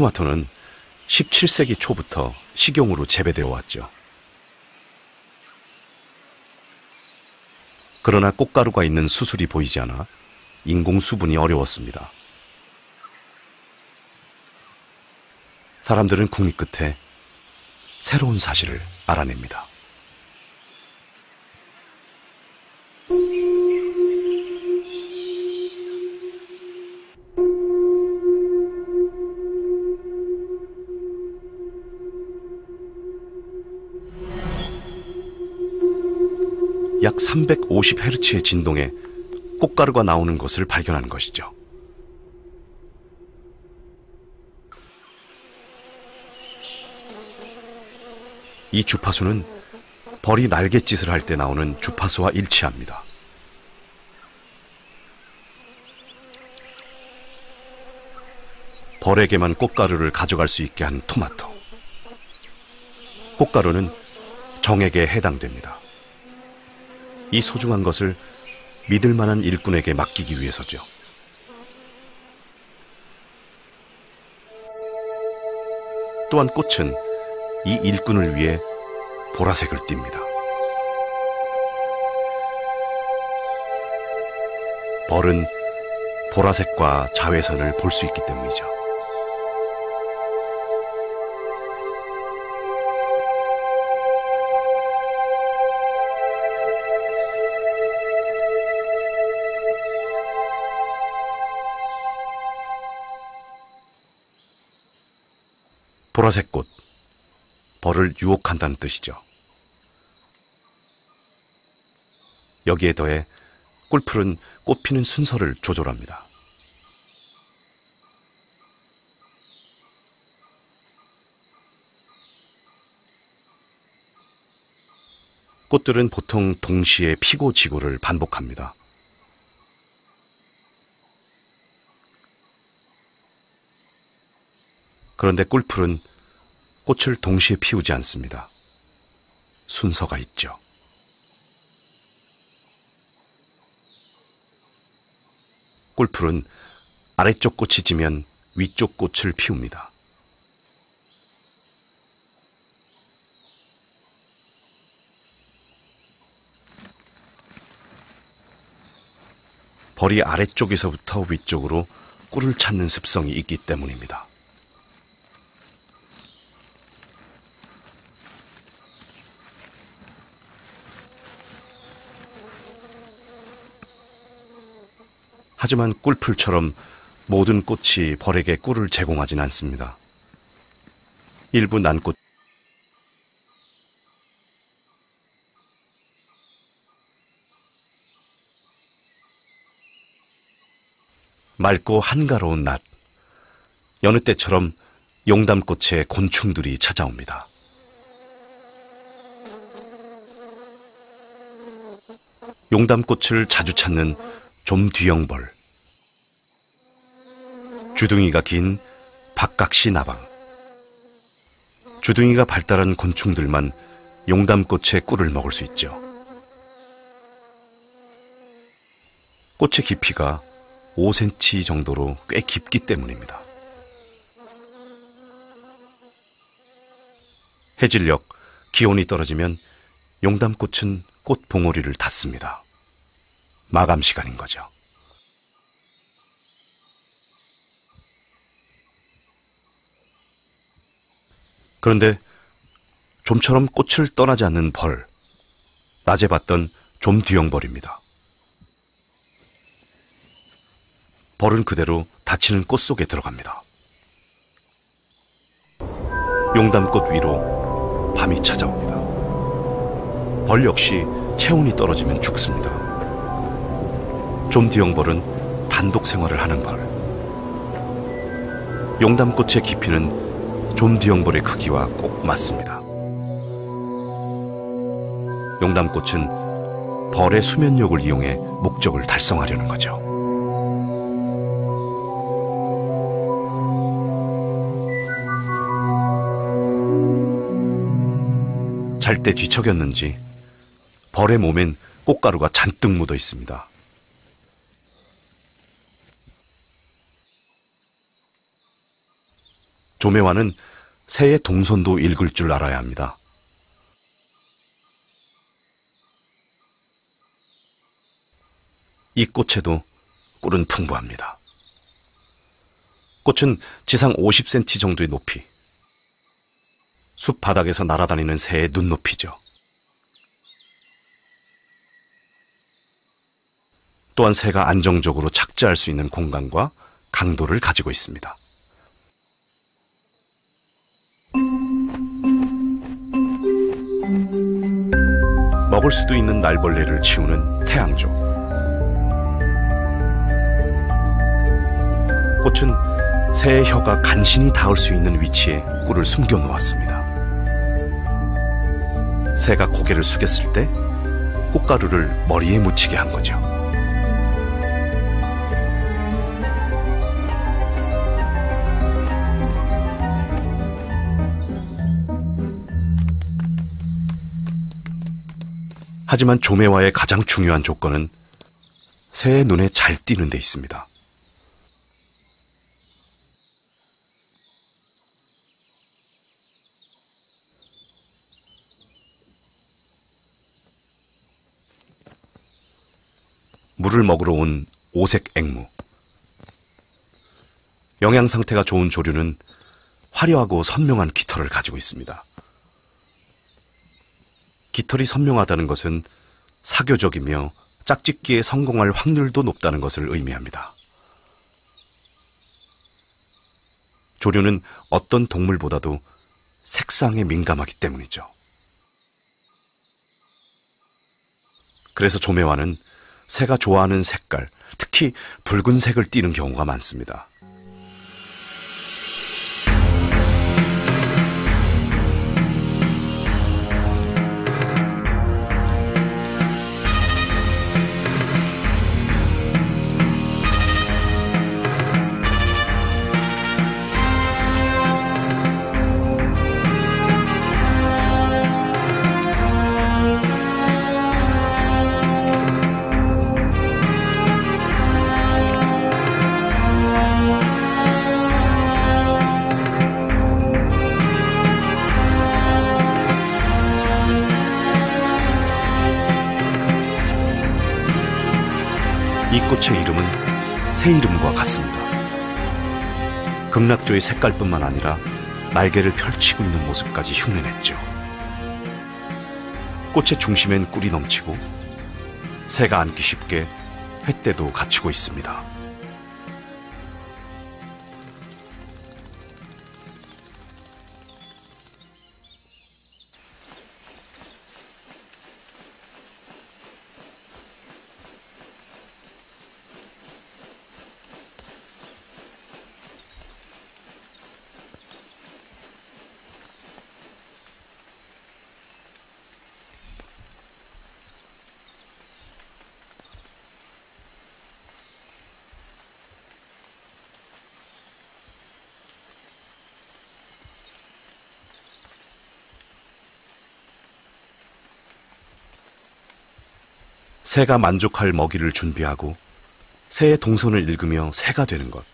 토마토는 17세기 초부터 식용으로 재배되어 왔죠. 그러나 꽃가루가 있는 수술이 보이지 않아 인공 수분이 어려웠습니다. 사람들은 궁리 끝에 새로운 사실을 알아냅니다. 약 350Hz의 진동에 꽃가루가 나오는 것을 발견한 것이죠. 이 주파수는 벌이 날갯짓을 할 때 나오는 주파수와 일치합니다. 벌에게만 꽃가루를 가져갈 수 있게 한 토마토. 꽃가루는 정에게 해당됩니다. 이 소중한 것을 믿을 만한 일꾼에게 맡기기 위해서죠. 또한 꽃은 이 일꾼을 위해 보라색을 띱니다. 벌은 보라색과 자외선을 볼 수 있기 때문이죠. 보라색 꽃, 벌을 유혹한다는 뜻이죠. 여기에 더해 꿀풀은 꽃 피는 순서를 조절합니다. 꽃들은 보통 동시에 피고 지고를 반복합니다. 그런데 꿀풀은 꽃을 동시에 피우지 않습니다. 순서가 있죠. 꿀풀은 아래쪽 꽃이 지면 위쪽 꽃을 피웁니다. 벌이 아래쪽에서부터 위쪽으로 꿀을 찾는 습성이 있기 때문입니다. 하지만 꿀풀처럼 모든 꽃이 벌에게 꿀을 제공하진 않습니다. 일부 난꽃 맑고 한가로운 낮, 여느 때처럼 용담꽃에 곤충들이 찾아옵니다. 용담꽃을 자주 찾는 좀뒤형벌, 주둥이가 긴 박각시 나방, 주둥이가 발달한 곤충들만 용담꽃의 꿀을 먹을 수 있죠. 꽃의 깊이가 5cm 정도로 꽤 깊기 때문입니다. 해질녘 기온이 떨어지면 용담꽃은 꽃 봉오리를 닫습니다. 마감 시간인 거죠. 그런데 좀처럼 꽃을 떠나지 않는 벌, 낮에 봤던 좀뒤형벌입니다. 벌은 그대로 닫히는 꽃 속에 들어갑니다. 용담꽃 위로 밤이 찾아옵니다. 벌 역시 체온이 떨어지면 죽습니다. 좀뒤형벌은 단독 생활을 하는 벌. 용담꽃의 깊이는 좀뒤형벌의 크기와 꼭 맞습니다. 용담꽃은 벌의 수면력을 이용해 목적을 달성하려는 거죠. 잘 때 뒤척였는지 벌의 몸엔 꽃가루가 잔뜩 묻어 있습니다. 조매화는 새의 동선도 읽을 줄 알아야 합니다. 이 꽃에도 꿀은 풍부합니다. 꽃은 지상 50cm 정도의 높이, 숲 바닥에서 날아다니는 새의 눈높이죠. 또한 새가 안정적으로 착지할 수 있는 공간과 강도를 가지고 있습니다. 먹을 수도 있는 날벌레를 치우는 태양조. 꽃은 새의 혀가 간신히 닿을 수 있는 위치에 꿀을 숨겨 놓았습니다. 새가 고개를 숙였을 때 꽃가루를 머리에 묻히게 한 거죠. 하지만 조매화의 가장 중요한 조건은 새의 눈에 잘 띄는 데 있습니다. 물을 먹으러 온 오색 앵무. 영양 상태가 좋은 조류는 화려하고 선명한 깃털을 가지고 있습니다. 깃털이 선명하다는 것은 사교적이며 짝짓기에 성공할 확률도 높다는 것을 의미합니다. 조류는 어떤 동물보다도 색상에 민감하기 때문이죠. 그래서 조매화는 새가 좋아하는 색깔, 특히 붉은색을 띠는 경우가 많습니다. 이 꽃의 이름은 새 이름과 같습니다. 극락조의 색깔뿐만 아니라 날개를 펼치고 있는 모습까지 흉내냈죠. 꽃의 중심엔 꿀이 넘치고 새가 앉기 쉽게 횃대도 갖추고 있습니다. 새가 만족할 먹이를 준비하고 새의 동선을 읽으며 새가 되는 것.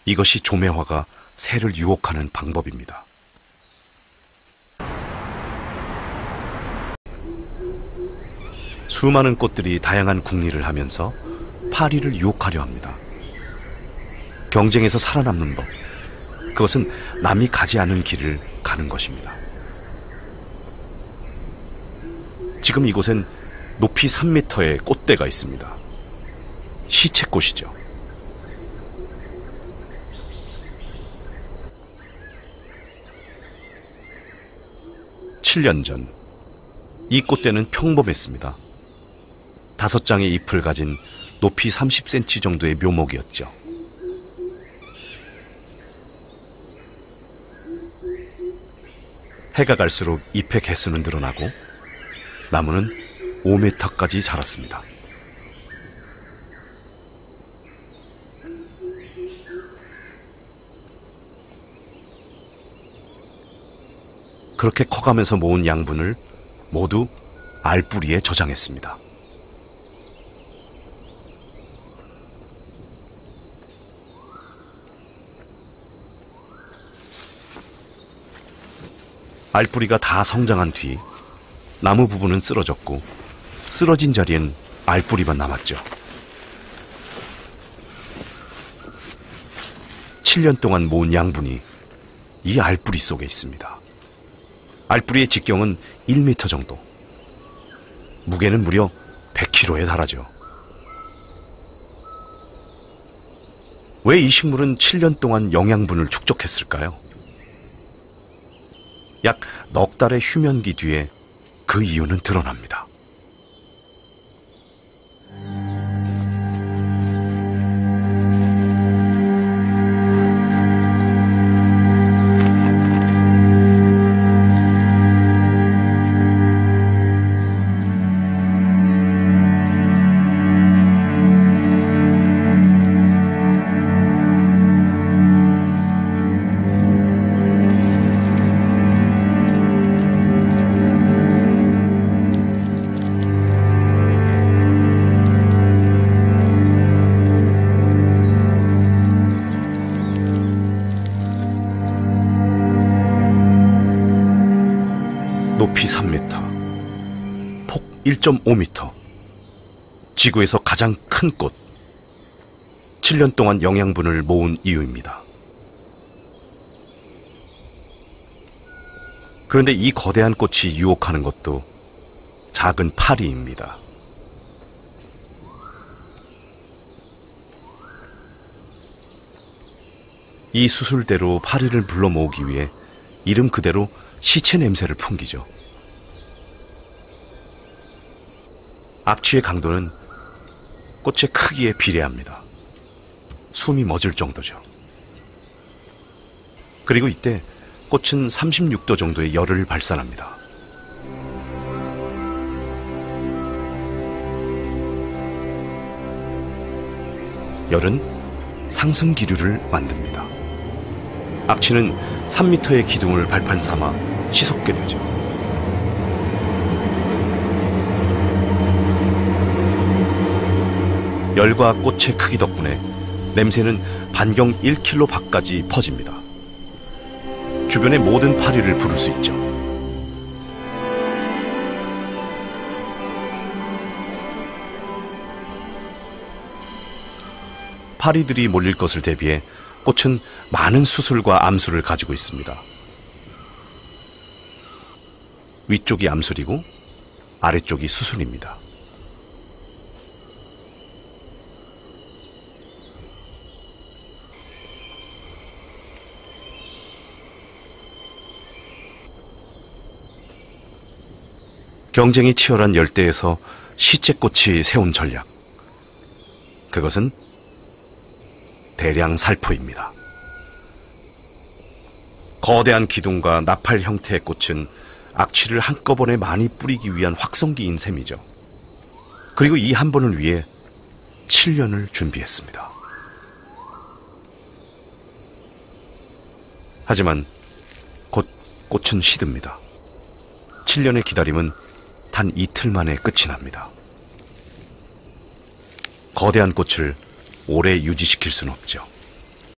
이것이 조매화가 새를 유혹하는 방법입니다. 수많은 꽃들이 다양한 궁리를 하면서 파리를 유혹하려 합니다. 경쟁에서 살아남는 법, 그것은 남이 가지 않은 길을 가는 것입니다. 지금 이곳엔 높이 3m의 꽃대가 있습니다. 시채꽃이죠. (7년) 전, 이 꽃대는 평범했습니다. 5장의 잎을 가진 높이 30cm 정도의 묘목이었죠. 해가 갈수록 잎의 개수는 늘어나고 나무는 5m까지 자랐습니다. 그렇게 커가면서 모은 양분을 모두 알뿌리에 저장했습니다. 알뿌리가 다 성장한 뒤 나무 부분은 쓰러졌고 쓰러진 자리엔 알뿌리만 남았죠. 7년 동안 모은 양분이 이 알뿌리 속에 있습니다. 알뿌리의 직경은 1m 정도. 무게는 무려 100kg에 달하죠. 왜 이 식물은 7년 동안 영양분을 축적했을까요? 약 넉 달의 휴면기 뒤에 그 이유는 드러납니다. 높이 3m, 폭 1.5m, 지구에서 가장 큰 꽃. 7년 동안 영양분을 모은 이유입니다. 그런데 이 거대한 꽃이 유혹하는 것도 작은 파리입니다. 이 수술대로 파리를 불러 모으기 위해 이름 그대로 시체 냄새를 풍기죠. 악취의 강도는 꽃의 크기에 비례합니다. 숨이 멎을 정도죠. 그리고 이때 꽃은 36도 정도의 열을 발산합니다. 열은 상승 기류를 만듭니다. 악취는 3m의 기둥을 발판 삼아 치솟게 되죠. 열과 꽃의 크기 덕분에 냄새는 반경 1km 밖까지 퍼집니다. 주변의 모든 파리를 부를 수 있죠. 파리들이 몰릴 것을 대비해 꽃은 많은 수술과 암술을 가지고 있습니다. 위쪽이 암술이고 아래쪽이 수술입니다. 경쟁이 치열한 열대에서 시체꽃이 세운 전략. 그것은 대량 살포입니다. 거대한 기둥과 나팔 형태의 꽃은 악취를 한꺼번에 많이 뿌리기 위한 확성기인 셈이죠. 그리고 이 한 번을 위해 7년을 준비했습니다. 하지만 곧 꽃은 시듭니다. 7년의 기다림은 단 이틀 만에 끝이 납니다. 거대한 꽃을 오래 유지시킬 수는 없죠.